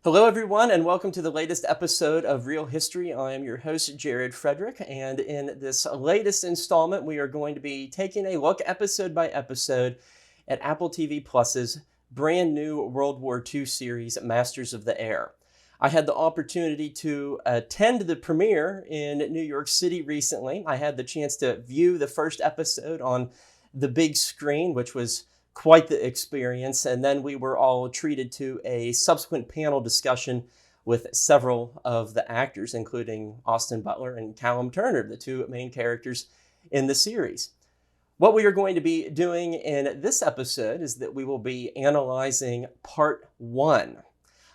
Hello, everyone, and welcome to the latest episode of Real History. I am your host, Jared Frederick, and in this latest installment, we are going to be taking a look, episode by episode, at Apple TV Plus's brand new World War II series, Masters of the Air. I had the opportunity to attend the premiere in New York City recently. I had the chance to view the first episode on the big screen, which was quite the experience. And then we were all treated to a subsequent panel discussion with several of the actors, including Austin Butler and Callum Turner, the two main characters in the series. What we are going to be doing in this episode is that we will be analyzing part one.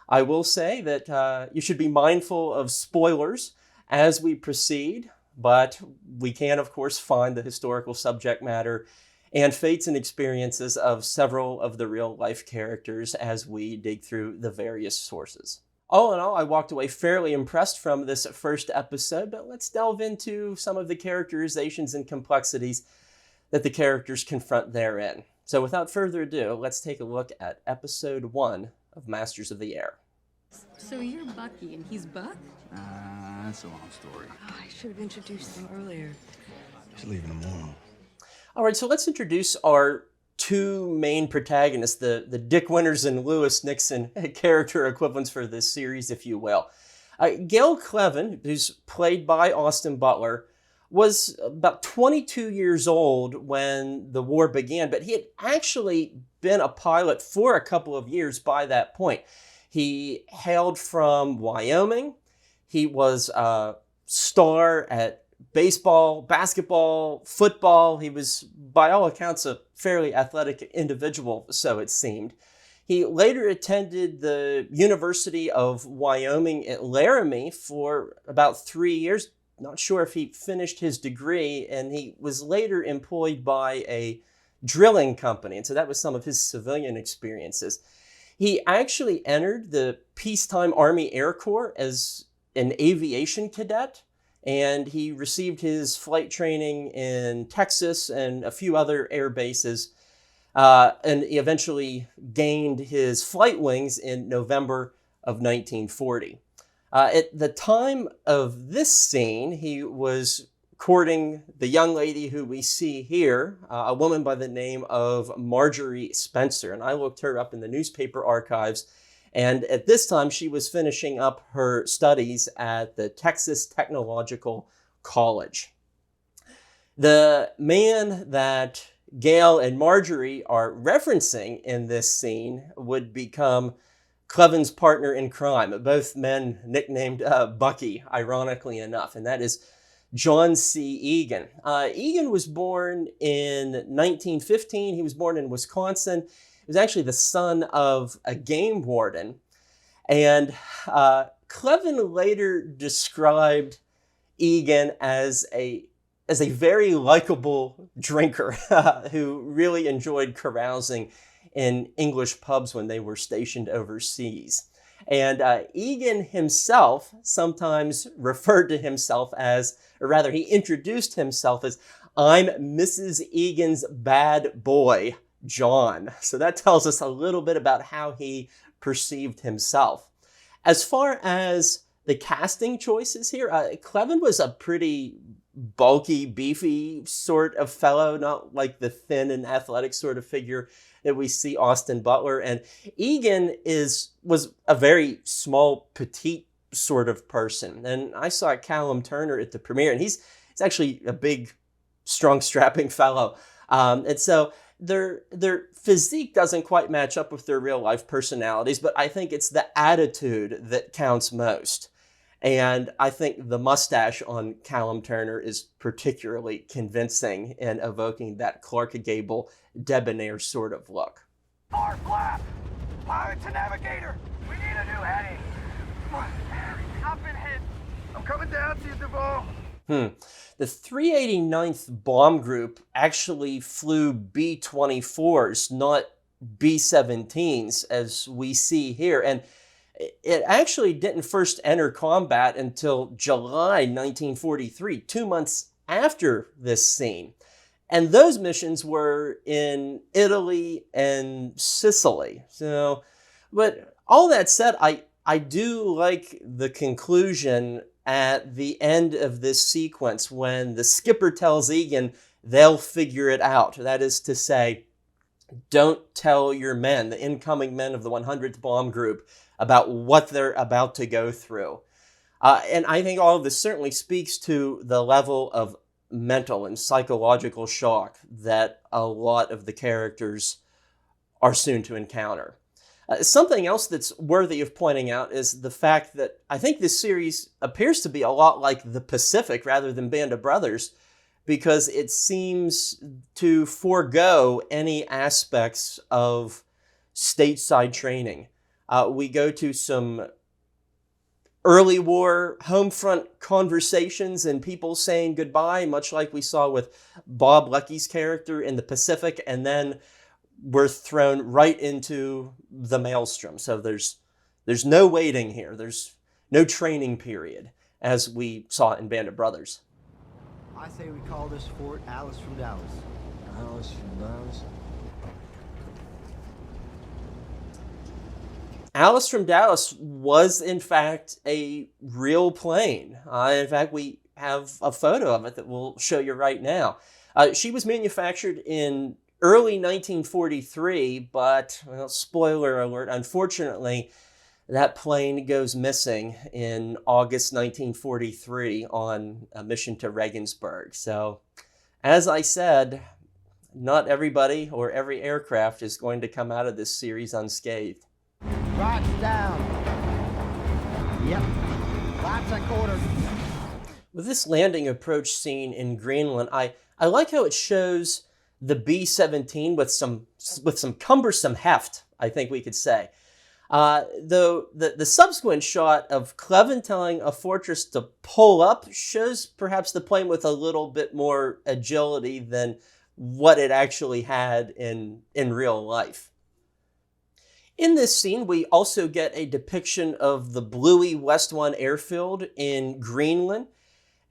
I will say that you should be mindful of spoilers as we proceed, but we can, of course, find the historical subject matter and fates and experiences of several of the real-life characters as we dig through the various sources. All in all, I walked away fairly impressed from this first episode, but let's delve into some of the characterizations and complexities that the characters confront therein. So without further ado, let's take a look at episode one of Masters of the Air. So you're Bucky and he's Buck? That's a long story. Oh, I should have introduced them earlier. Just leaving them alone. All right, so let's introduce our two main protagonists, the Dick Winters and Lewis Nixon character equivalents for this series, if you will. Gail Cleven, who's played by Austin Butler, was about 22 years old when the war began, but he had actually been a pilot for a couple of years by that point. He hailed from Wyoming. He was a star at baseball, basketball, football. He was, by all accounts, a fairly athletic individual, so it seemed. He later attended the University of Wyoming at Laramie for about 3 years. Not sure if he finished his degree, and he was later employed by a drilling company, and so that was some of his civilian experiences. He actually entered the peacetime Army Air Corps as an aviation cadet, and he received his flight training in Texas and a few other air bases, and he eventually gained his flight wings in November of 1940. At the time of this scene, he was courting the young lady who we see here, a woman by the name of Marjorie Spencer. And I looked her up in the newspaper archives. And at this time, she was finishing up her studies at the Texas Technological College. The man that Gail and Marjorie are referencing in this scene would become Cleven's partner in crime, both men nicknamed Bucky, ironically enough, and that is John C. Egan. Egan was born in 1915. He was born in Wisconsin. He was actually the son of a game warden. And Cleven later described Egan as a very likable drinker who really enjoyed carousing in English pubs when they were stationed overseas. And Egan himself sometimes referred to himself as, or rather he introduced himself as, "I'm Mrs. Egan's bad boy, John." So that tells us a little bit about how he perceived himself. As far as the casting choices here, Cleven was a pretty bulky, beefy sort of fellow, not like the thin and athletic sort of figure that we see Austin Butler. And Egan was a very small, petite sort of person. And I saw Callum Turner at the premiere, and he's actually a big, strong, strapping fellow. And so their physique doesn't quite match up with their real life personalities, but I think it's the attitude that counts most. And I think the mustache on Callum Turner is particularly convincing in evoking that Clark Gable debonair sort of look. Far flap! Pilot to navigator! We need a new heading! I've been hit! I'm coming down to you, Duvall! The 389th Bomb Group actually flew B-24s, not B-17s, as we see here. And it actually didn't first enter combat until July 1943, 2 months after this scene. And those missions were in Italy and Sicily. So, but all that said, I I do like the conclusion at the end of this sequence when the skipper tells Egan they'll figure it out. That is to say, don't tell your men, the incoming men of the 100th Bomb Group, about what they're about to go through. And I think all of this certainly speaks to the level of mental and psychological shock that a lot of the characters are soon to encounter. Something else that's worthy of pointing out is the fact that I think this series appears to be a lot like The Pacific rather than Band of Brothers, because it seems to forego any aspects of stateside training. We go to some early war home front conversations and people saying goodbye, much like we saw with Bob Lucky's character in The Pacific, and then we're thrown right into the maelstrom. So there's no waiting here. There's no training period, as we saw in Band of Brothers. I say we call this fort Alice from Dallas. Alice from Dallas. Alice from Dallas was, in fact, a real plane. In fact, we have a photo of it that we'll show you right now. She was manufactured in early 1943, but, well, spoiler alert, unfortunately, that plane goes missing in August 1943 on a mission to Regensburg. So, as I said, not everybody or every aircraft is going to come out of this series unscathed. Lights down. Yep. Lights at quarter. With this landing approach scene in Greenland, I like how it shows the B-17 with some cumbersome heft, I think we could say. Though the subsequent shot of Cleven telling a Fortress to pull up shows perhaps the plane with a little bit more agility than what it actually had in real life. In this scene, we also get a depiction of the Bluey West 1 airfield in Greenland,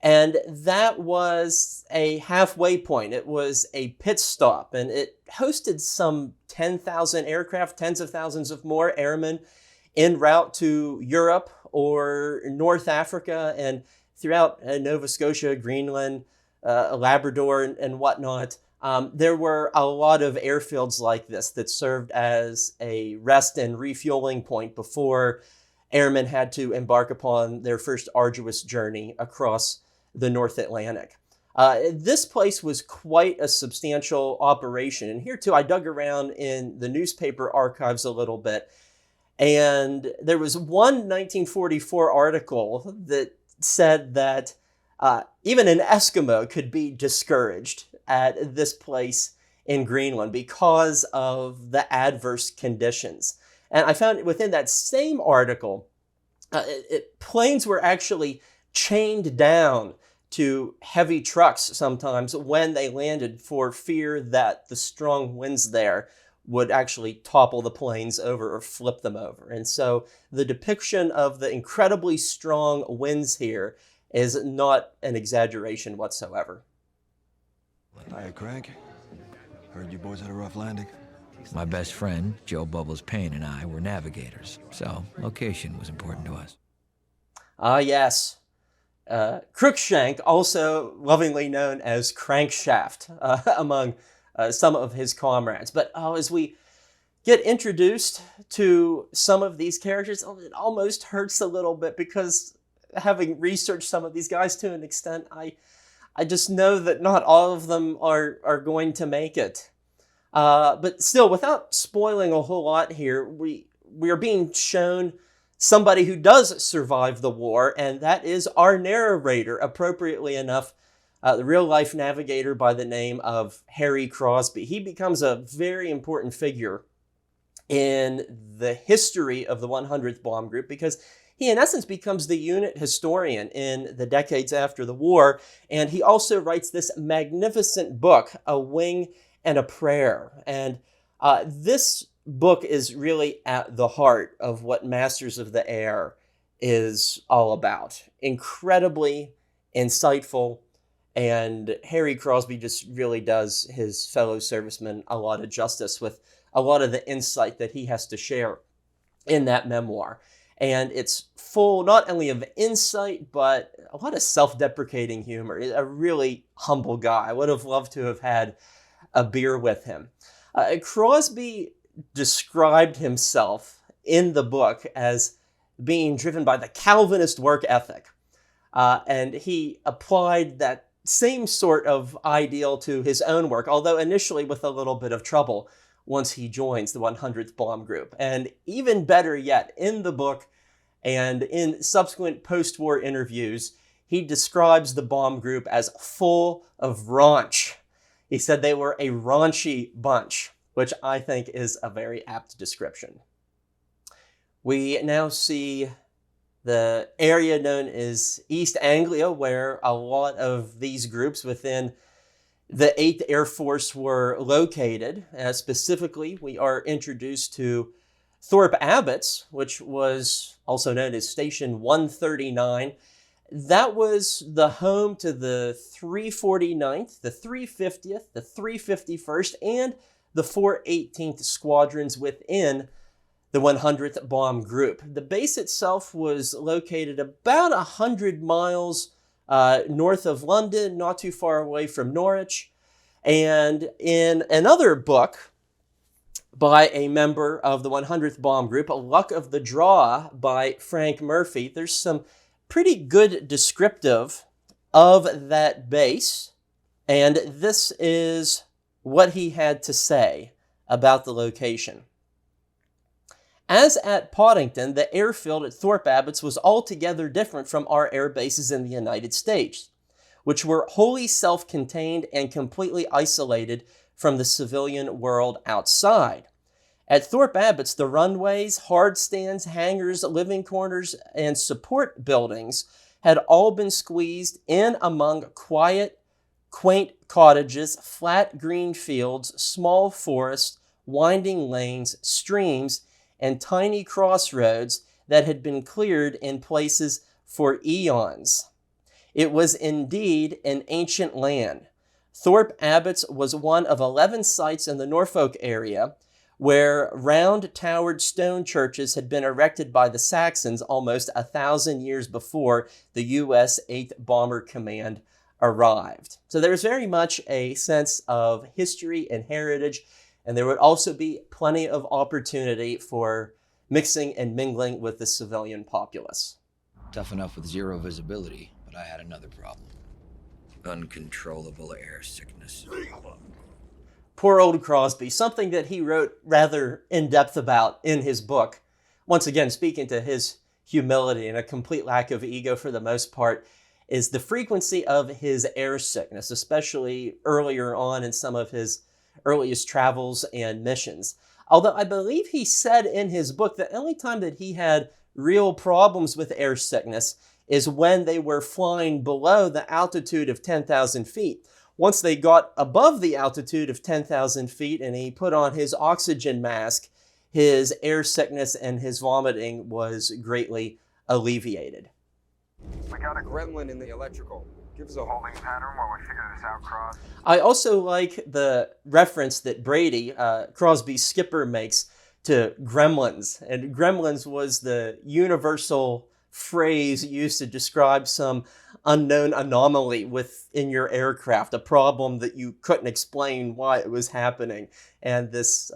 and that was a halfway point. It was a pit stop, and it hosted some 10,000 aircraft, tens of thousands of more airmen en route to Europe or North Africa and throughout Nova Scotia, Greenland, Labrador, and whatnot. There were a lot of airfields like this that served as a rest and refueling point before airmen had to embark upon their first arduous journey across the North Atlantic. This place was quite a substantial operation. And here too, I dug around in the newspaper archives a little bit. And there was one 1944 article that said that even an Eskimo could be discouraged at this place in Greenland because of the adverse conditions. And I found within that same article, planes were actually chained down to heavy trucks sometimes when they landed for fear that the strong winds there would actually topple the planes over or flip them over. And so the depiction of the incredibly strong winds here is not an exaggeration whatsoever. Hiya, Crank. Heard you boys had a rough landing. My best friend, Joe Bubbles Payne, and I were navigators, so location was important to us. Yes. Crookshank, also lovingly known as Crankshaft among some of his comrades. But as we get introduced to some of these characters, it almost hurts a little bit because having researched some of these guys to an extent, I just know that not all of them are going to make it. But still, without spoiling a whole lot here, we are being shown somebody who does survive the war, and that is our narrator, appropriately enough, the real-life navigator by the name of Harry Crosby. He becomes a very important figure in the history of the 100th Bomb Group because he, in essence, becomes the unit historian in the decades after the war, and he also writes this magnificent book, A Wing and a Prayer. And this book is really at the heart of what Masters of the Air is all about. Incredibly insightful, and Harry Crosby just really does his fellow servicemen a lot of justice with a lot of the insight that he has to share in that memoir. And it's full not only of insight, but a lot of self-deprecating humor. A really humble guy. I would have loved to have had a beer with him. Crosby described himself in the book as being driven by the Calvinist work ethic. And he applied that same sort of ideal to his own work, although initially with a little bit of trouble once he joins the 100th Bomb Group. And even better yet, in the book and in subsequent post-war interviews, he describes the bomb group as full of raunch. He said they were a raunchy bunch, which I think is a very apt description. We now see the area known as East Anglia, where a lot of these groups within the 8th Air Force were located. Specifically, we are introduced to Thorpe Abbotts, which was also known as Station 139. That was the home to the 349th, the 350th, the 351st, and the 418th squadrons within the 100th Bomb Group. The base itself was located about 100 miles north of London, not too far away from Norwich. And in another book by a member of the 100th Bomb Group, Luck of the Draw by Frank Murphy, there's some pretty good descriptive of that base. And this is what he had to say about the location. As at Poddington, the airfield at Thorpe Abbotts was altogether different from our air bases in the United States, which were wholly self-contained and completely isolated from the civilian world outside. At Thorpe Abbotts, the runways, hard stands, hangars, living quarters, and support buildings had all been squeezed in among quiet, quaint cottages, flat green fields, small forests, winding lanes, streams, and tiny crossroads that had been cleared in places for eons. It was indeed an ancient land. Thorpe Abbotts was one of 11 sites in the Norfolk area where round-towered stone churches had been erected by the Saxons almost 1,000 years before the U.S. 8th Bomber Command arrived. So there was very much a sense of history and heritage, and there would also be plenty of opportunity for mixing and mingling with the civilian populace. Tough enough with zero visibility, but I had another problem. Uncontrollable air sickness. Poor old Crosby, something that he wrote rather in-depth about in his book. Once again, speaking to his humility and a complete lack of ego for the most part, is the frequency of his air sickness, especially earlier on in some of his earliest travels and missions. Although I believe he said in his book that the only time that he had real problems with air sickness is when they were flying below the altitude of 10,000 feet. Once they got above the altitude of 10,000 feet and he put on his oxygen mask, his air sickness and his vomiting was greatly alleviated. We got a gremlin in the electrical. Give us a holding pattern while we figure this out, Cross. I also like the reference that Brady, Crosby's skipper, makes to gremlins. And gremlins was the universal phrase used to describe some unknown anomaly within your aircraft, a problem that you couldn't explain why it was happening. And this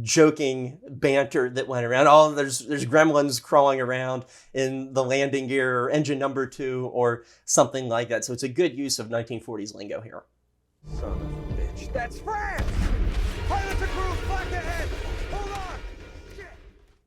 joking banter that went around. Oh, there's gremlins crawling around in the landing gear or engine number 2 or something like that. So it's a good use of 1940s lingo here. Son of a bitch. That's France! Pilots and crews, flag ahead! Hold on! Shit!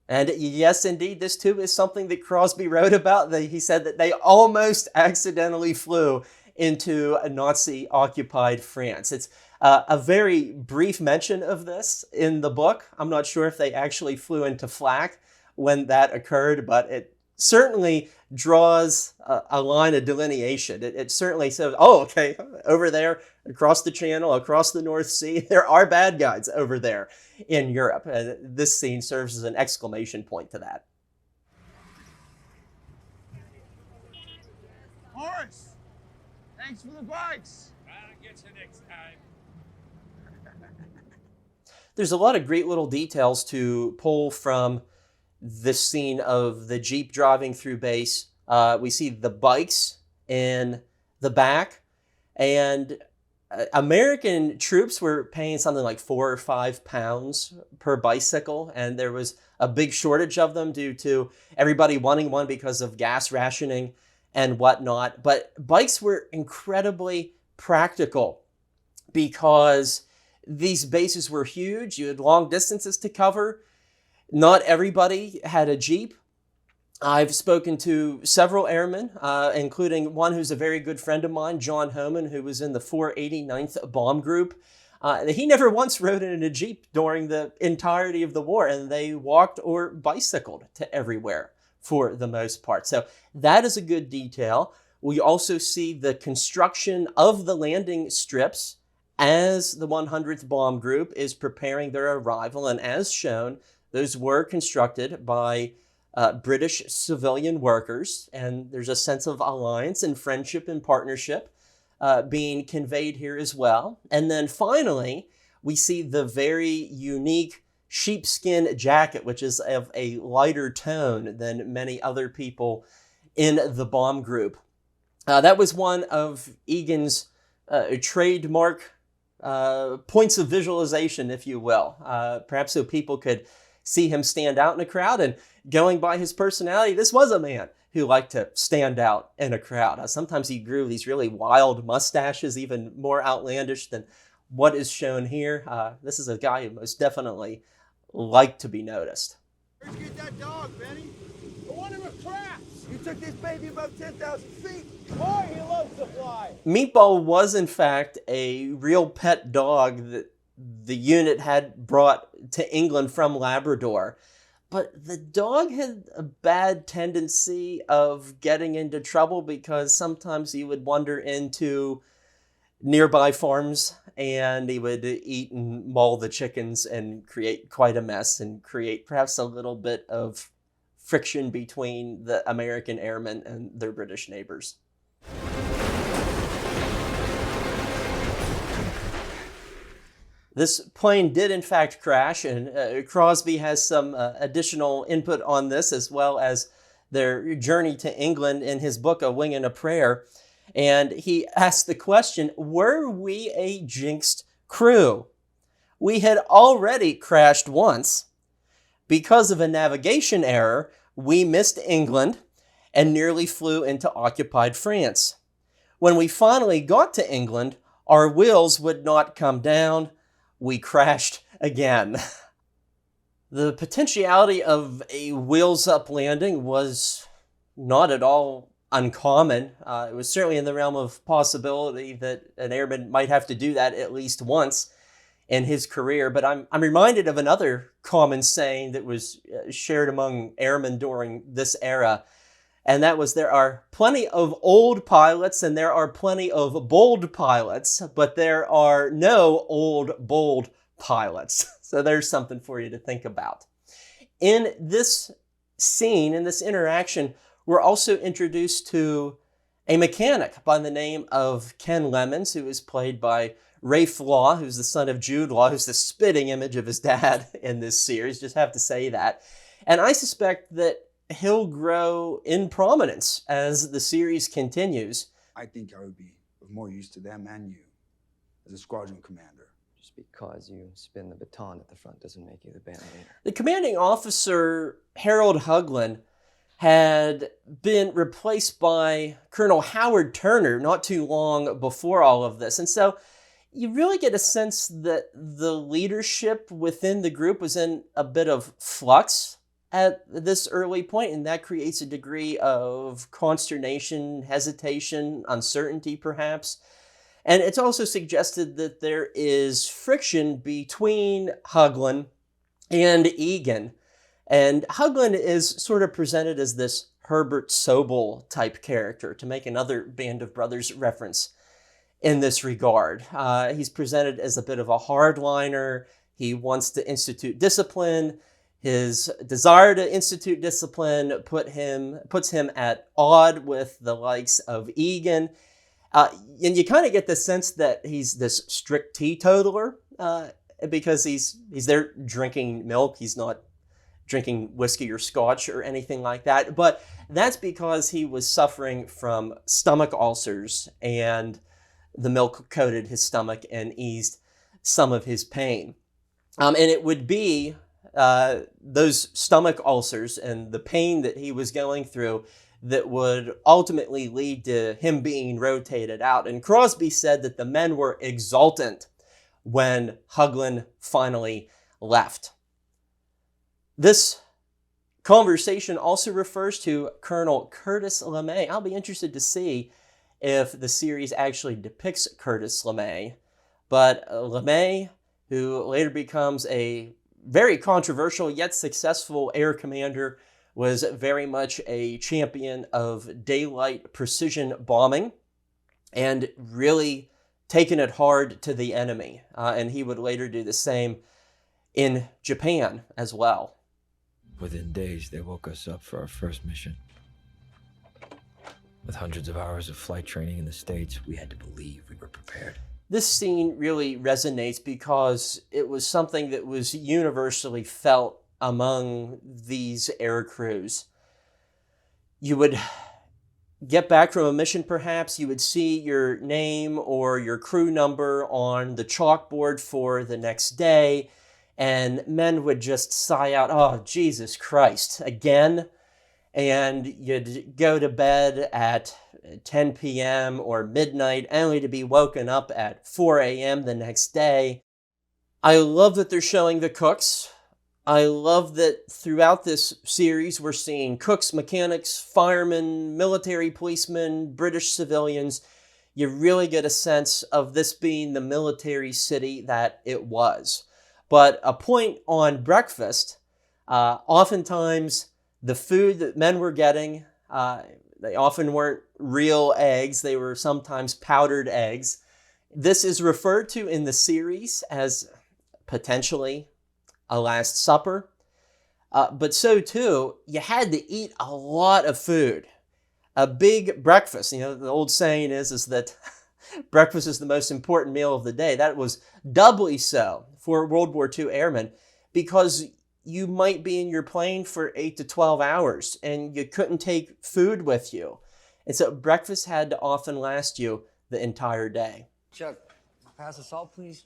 And yes, indeed, this too is something that Crosby wrote about. He said that they almost accidentally flew into a Nazi-occupied France. It's a very brief mention of this in the book. I'm not sure if they actually flew into flak when that occurred, but it certainly draws a line of delineation. It certainly says, oh, okay, over there, across the channel, across the North Sea, there are bad guys over there in Europe. And this scene serves as an exclamation point to that. Horace! Thanks for the bikes! I'll get you next time. There's a lot of great little details to pull from this scene of the Jeep driving through base. We see the bikes in the back, and American troops were paying something like £4 or £5 per bicycle, and there was a big shortage of them due to everybody wanting one because of gas rationing and whatnot. But bikes were incredibly practical because these bases were huge. You had long distances to cover. Not everybody had a Jeep. I've spoken to several airmen, including one who's a very good friend of mine, John Homan, who was in the 489th Bomb Group. He never once rode in a Jeep during the entirety of the war, and they walked or bicycled to everywhere for the most part. So that is a good detail. We also see the construction of the landing strips as the 100th Bomb Group is preparing their arrival, and as shown, those were constructed by British civilian workers, and there's a sense of alliance and friendship and partnership being conveyed here as well. And then finally, we see the very unique sheepskin jacket, which is of a lighter tone than many other people in the bomb group. That was one of Egan's trademark points of visualization, if you will, perhaps so people could see him stand out in a crowd. And going by his personality, this was a man who liked to stand out in a crowd. Sometimes he grew these really wild mustaches, even more outlandish than what is shown here. This is a guy who most definitely liked to be noticed. Where'd you get that dog, Benny? I want him a crap. You took this baby about 10,000 feet. Boy, he loves to fly. Meatball was, in fact, a real pet dog that the unit had brought to England from Labrador. But the dog had a bad tendency of getting into trouble because sometimes he would wander into nearby farms and he would eat and maul the chickens and create quite a mess and create perhaps a little bit of friction between the American airmen and their British neighbors. This plane did in fact crash, and Crosby has some additional input on this, as well as their journey to England in his book, A Wing and a Prayer. And he asked the question, were we a jinxed crew? We had already crashed once. Because of a navigation error, we missed England and nearly flew into occupied France. When we finally got to England, our wheels would not come down. We crashed again. The potentiality of a wheels-up landing was not at all uncommon. It was certainly in the realm of possibility that an airman might have to do that at least once in his career. But I'm reminded of another common saying that was shared among airmen during this era, and that was, there are plenty of old pilots and there are plenty of bold pilots, but there are no old, bold pilots. So there's something for you to think about. In this scene, in this interaction, we're also introduced to a mechanic by the name of Ken Lemons, who is played by Rafe Law, who's the son of Jude Law, who's the spitting image of his dad in this series. Just have to say that. And I suspect that he'll grow in prominence as the series continues. I think I would be of more use to them and you as a squadron commander. Just because you spin the baton at the front doesn't make you the band leader. The commanding officer, Harold Huglen, had been replaced by Colonel Howard Turner not too long before all of this. And so you really get a sense that the leadership within the group was in a bit of flux at this early point, and that creates a degree of consternation, hesitation, uncertainty perhaps. And it's also suggested that there is friction between Huglen and Egan. And Huglen is sort of presented as this Herbert Sobel type character, to make another Band of Brothers reference in this regard. He's presented as a bit of a hardliner. He wants to institute discipline. His desire to institute discipline puts him at odd with the likes of Egan. And you kind of get the sense that he's this strict teetotaler because he's there drinking milk. He's not drinking whiskey or scotch or anything like that. But that's because he was suffering from stomach ulcers, and the milk coated his stomach and eased some of his pain. And it would be those stomach ulcers and the pain that he was going through that would ultimately lead to him being rotated out. And Crosby said that the men were exultant when Hoagland finally left. This conversation also refers to Colonel Curtis LeMay. I'll be interested to see if the series actually depicts Curtis LeMay. But LeMay, who later becomes a very controversial yet successful air commander, was very much a champion of daylight precision bombing and really taking it hard to the enemy. And he would later do the same in Japan as well. Within days, they woke us up for our first mission. With hundreds of hours of flight training in the States, we had to believe we were prepared. This scene really resonates because it was something that was universally felt among these air crews. You would get back from a mission, perhaps, you would see your name or your crew number on the chalkboard for the next day, and men would just sigh out, "Oh, Jesus Christ, again?" And you'd go to bed at 10 p.m. or midnight, only to be woken up at 4 a.m. the next day. I love that they're showing the cooks. I love that throughout this series, we're seeing cooks, mechanics, firemen, military policemen, British civilians. You really get a sense of this being the military city that it was. But a point on breakfast, oftentimes the food that men were getting, they often weren't real eggs. They were sometimes powdered eggs. This is referred to in the series as potentially a Last Supper. But so too, you had to eat a lot of food. A big breakfast. You know, the old saying is that breakfast is the most important meal of the day. That was doubly so for World War II airmen, because you might be in your plane for 8 to 12 hours and you couldn't take food with you. And so breakfast had to often last you the entire day. Chuck, pass the salt, please.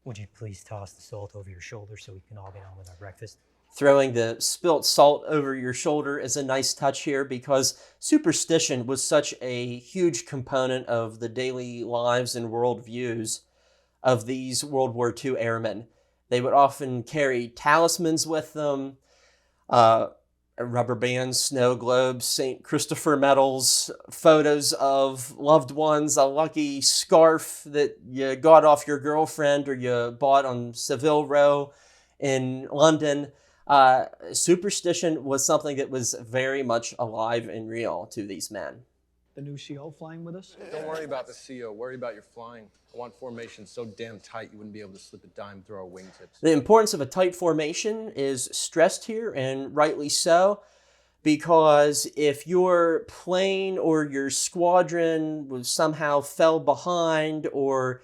Would you please toss the salt over your shoulder so we can all get on with our breakfast? Throwing the spilt salt over your shoulder is a nice touch here, because superstition was such a huge component of the daily lives and worldviews of these World War II airmen. They would often carry talismans with them, rubber bands, snow globes, St. Christopher medals, photos of loved ones, a lucky scarf that you got off your girlfriend or you bought on Savile Row in London. Superstition was something that was very much alive and real to these men. The new CO flying with us? Don't worry about the CO. Worry about your flying. I want formation so damn tight you wouldn't be able to slip a dime through our wingtips. The importance of a tight formation is stressed here, and rightly so, because if your plane or your squadron was somehow fell behind, or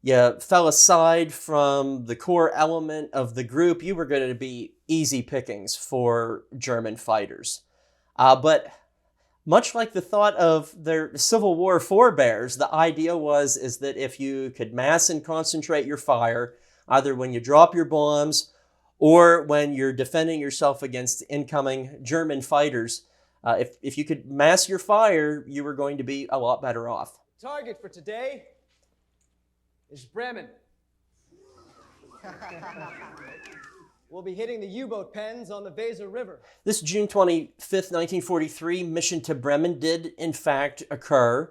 you fell aside from the core element of the group, you were going to be easy pickings for German fighters. But much like the thought of their Civil War forebears, the idea is that if you could mass and concentrate your fire, either when you drop your bombs or when you're defending yourself against incoming German fighters, if you could mass your fire, you were going to be a lot better off. Target for today is Bremen. We'll be hitting the U-boat pens on the Weser River. This June 25th, 1943 mission to Bremen did in fact occur.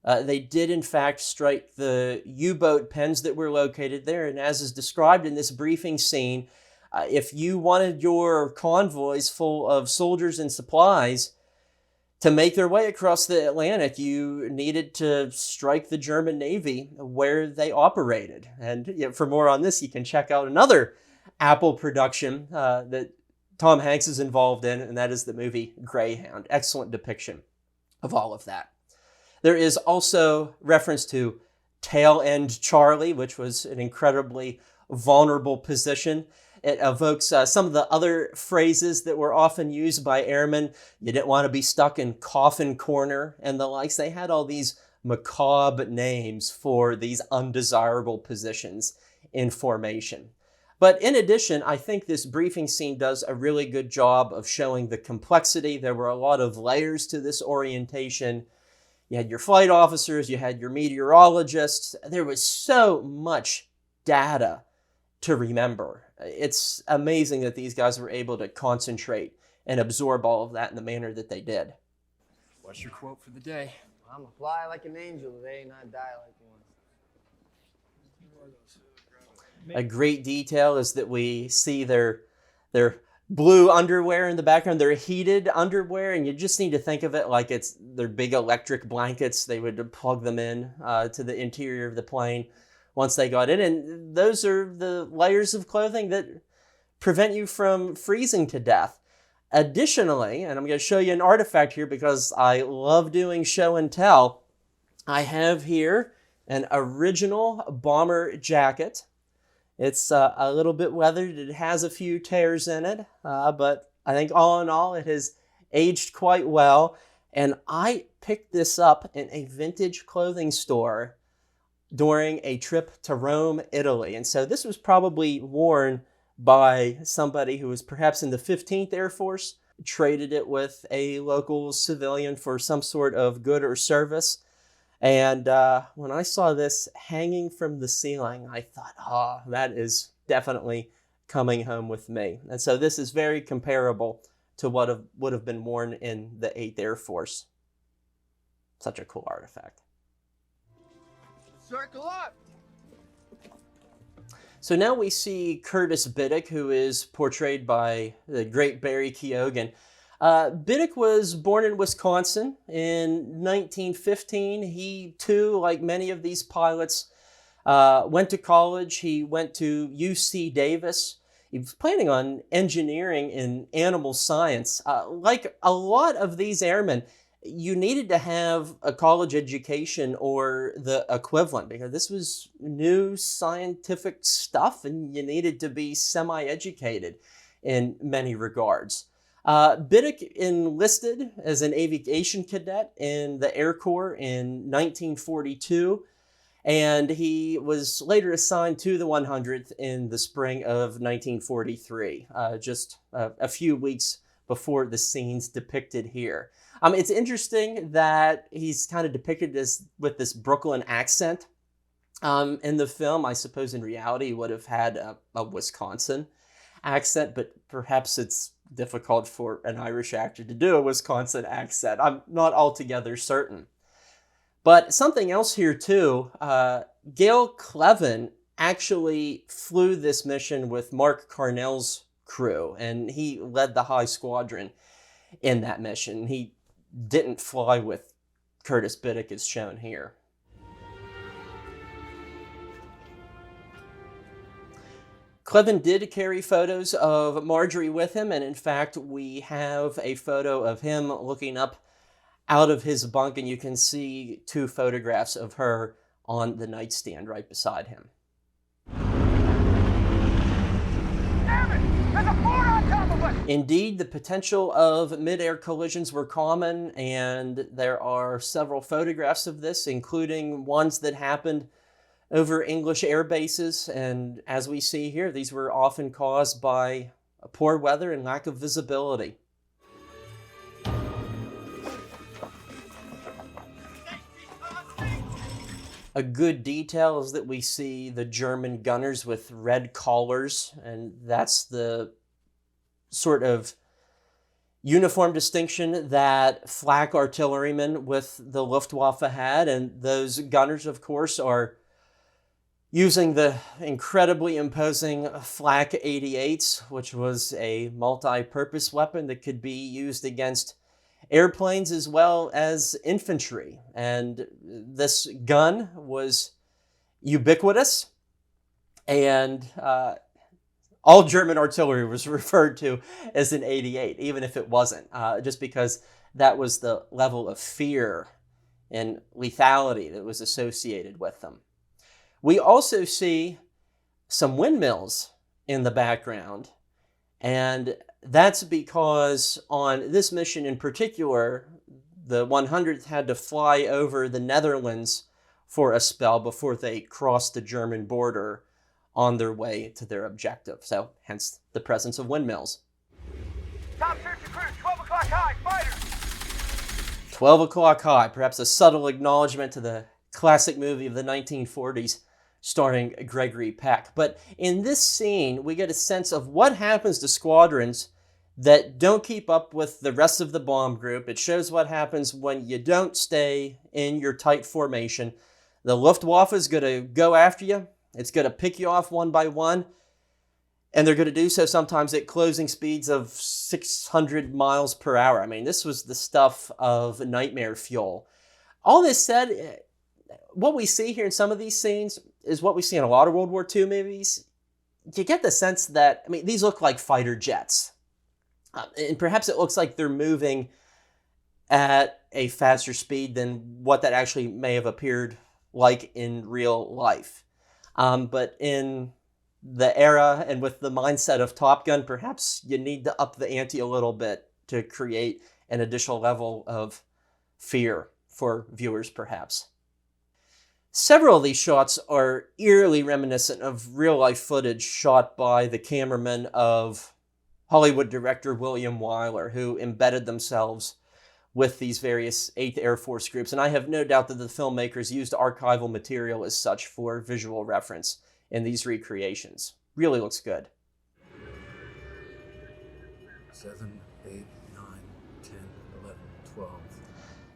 They did in fact strike the U-boat pens that were located there. And as is described in this briefing scene, if you wanted your convoys full of soldiers and supplies to make their way across the Atlantic, you needed to strike the German Navy where they operated. And for more on this, you can check out another Apple production that Tom Hanks is involved in, and that is the movie Greyhound. Excellent depiction of all of that. There is also reference to Tail End Charlie, which was an incredibly vulnerable position. It evokes some of the other phrases that were often used by airmen. You didn't want to be stuck in coffin corner and the likes. They had all these macabre names for these undesirable positions in formation. But in addition, I think this briefing scene does a really good job of showing the complexity. There were a lot of layers to this orientation. You had your flight officers, you had your meteorologists. There was so much data to remember. It's amazing that these guys were able to concentrate and absorb all of that in the manner that they did. What's your quote for the day? I'm a fly like an angel today, not die like one. A great detail is that we see their blue underwear in the background, their heated underwear, and you just need to think of it like it's their big electric blankets. They would plug them in to the interior of the plane once they got in, and those are the layers of clothing that prevent you from freezing to death. Additionally, and I'm going to show you an artifact here because I love doing show and tell, I have here an original bomber jacket. It's a little bit weathered. It has a few tears in it, but I think all in all, it has aged quite well. And I picked this up in a vintage clothing store during a trip to Rome, Italy. And so this was probably worn by somebody who was perhaps in the 15th Air Force, traded it with a local civilian for some sort of good or service. And when I saw this hanging from the ceiling, I thought, that is definitely coming home with me. And so this is very comparable to what would have been worn in the 8th Air Force. Such a cool artifact. Circle up! So now we see Curtis Biddick, who is portrayed by the great Barry Keoghan. Biddick was born in Wisconsin in 1915. He, too, like many of these pilots, went to college. He went to UC Davis. He was planning on engineering in animal science. Like a lot of these airmen, you needed to have a college education or the equivalent because this was new scientific stuff and you needed to be semi-educated in many regards. Biddick enlisted as an aviation cadet in the Air Corps in 1942, and he was later assigned to the 100th in the spring of 1943, just a few weeks before the scenes depicted here. It's interesting that he's kind of depicted as with this Brooklyn accent. In the film, I suppose in reality, he would have had a Wisconsin accent, but perhaps it's difficult for an Irish actor to do a Wisconsin accent. I'm not altogether certain. But something else here too, Gail Cleven actually flew this mission with Mark Carnell's crew, and he led the high squadron in that mission. He didn't fly with Curtis Biddick as shown here. Cleven did carry photos of Marjorie with him, and in fact, we have a photo of him looking up out of his bunk, and you can see 2 photographs of her on the nightstand right beside him. Damn it! There's a fort on top of us! Indeed, the potential of mid-air collisions were common, and there are several photographs of this, including ones that happened over English air bases, and as we see here, these were often caused by poor weather and lack of visibility. A good detail is that we see the German gunners with red collars, and that's the sort of uniform distinction that flak artillerymen with the Luftwaffe had, and those gunners, of course, are using the incredibly imposing flak 88s, which was a multi-purpose weapon that could be used against airplanes as well as infantry. And this gun was ubiquitous, and all German artillery was referred to as an 88, even if it wasn't, just because that was the level of fear and lethality that was associated with them. We also see some windmills in the background. And that's because on this mission in particular, the 100th had to fly over the Netherlands for a spell before they crossed the German border on their way to their objective. So hence the presence of windmills. Top search and crew, 12 o'clock high, fighters! 12 o'clock high, perhaps a subtle acknowledgement to the classic movie of the 1940s starring Gregory Peck. But in this scene, we get a sense of what happens to squadrons that don't keep up with the rest of the bomb group. It shows what happens when you don't stay in your tight formation. The Luftwaffe is going to go after you. It's going to pick you off one by one. And they're going to do so sometimes at closing speeds of 600 miles per hour. I mean, this was the stuff of nightmare fuel. All this said, what we see here in some of these scenes is what we see in a lot of World War II movies. You get the sense that, I mean, these look like fighter jets. And perhaps it looks like they're moving at a faster speed than what that actually may have appeared like in real life. But in the era and with the mindset of Top Gun, perhaps you need to up the ante a little bit to create an additional level of fear for viewers, perhaps. Several of these shots are eerily reminiscent of real-life footage shot by the cameramen of Hollywood director William Wyler, who embedded themselves with these various 8th Air Force groups. And I have no doubt that the filmmakers used archival material as such for visual reference in these recreations. Really looks good. 7, 8, 9, 10, 11, 12.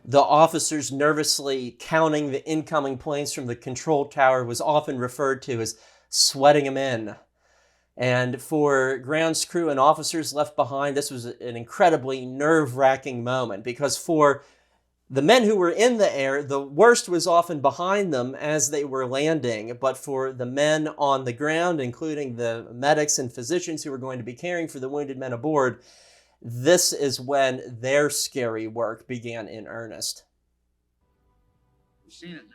The officers nervously counting the incoming planes from the control tower was often referred to as sweating them in. And for grounds crew and officers left behind, this was an incredibly nerve-wracking moment, because for the men who were in the air, the worst was often behind them as they were landing. But for the men on the ground, including the medics and physicians who were going to be caring for the wounded men aboard, this is when their scary work began in earnest. You've seen it now.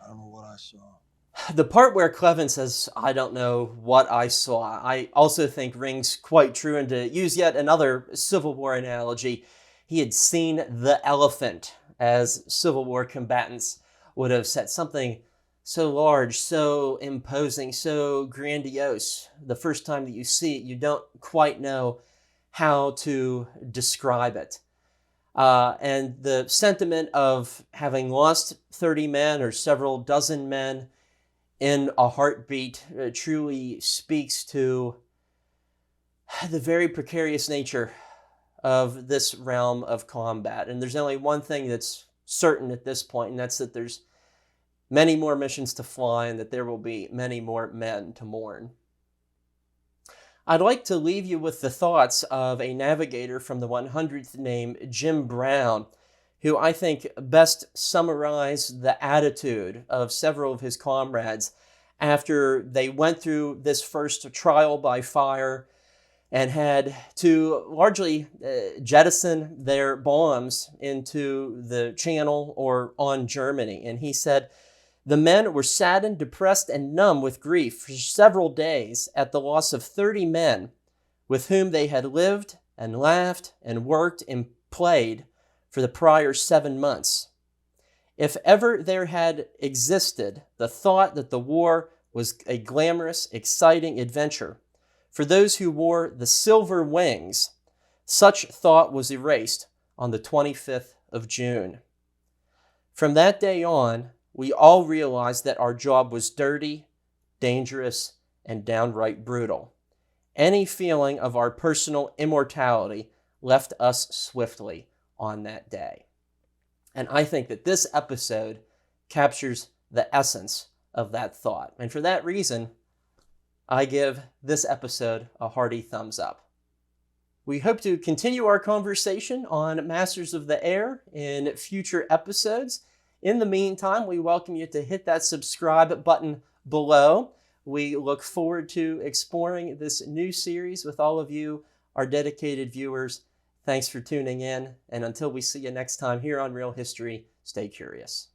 I don't know what I saw. The part where Clevin says, "I don't know what I saw," I also think rings quite true. And to use yet another Civil War analogy, he had seen the elephant, as Civil War combatants would have said. Something so large, so imposing, so grandiose. The first time that you see it, you don't quite know how to describe it. And the sentiment of having lost 30 men or several dozen men in a heartbeat truly speaks to the very precarious nature of this realm of combat. And there's only one thing that's certain at this point, and that's that there's many more missions to fly and that there will be many more men to mourn. I'd like to leave you with the thoughts of a navigator from the 100th named Jim Brown, who I think best summarized the attitude of several of his comrades after they went through this first trial by fire and had to largely jettison their bombs into the Channel or on Germany. And he said, "The men were saddened, depressed, and numb with grief for several days at the loss of 30 men with whom they had lived and laughed and worked and played for the prior 7 months. If ever there had existed the thought that the war was a glamorous, exciting adventure for those who wore the silver wings, such thought was erased on the 25th of June. From that day on, we all realized that our job was dirty, dangerous, and downright brutal. Any feeling of our personal immortality left us swiftly on that day." And I think that this episode captures the essence of that thought. And for that reason, I give this episode a hearty thumbs up. We hope to continue our conversation on Masters of the Air in future episodes. In the meantime, we welcome you to hit that subscribe button below. We look forward to exploring this new series with all of you, our dedicated viewers. Thanks for tuning in, and until we see you next time here on Real History, stay curious.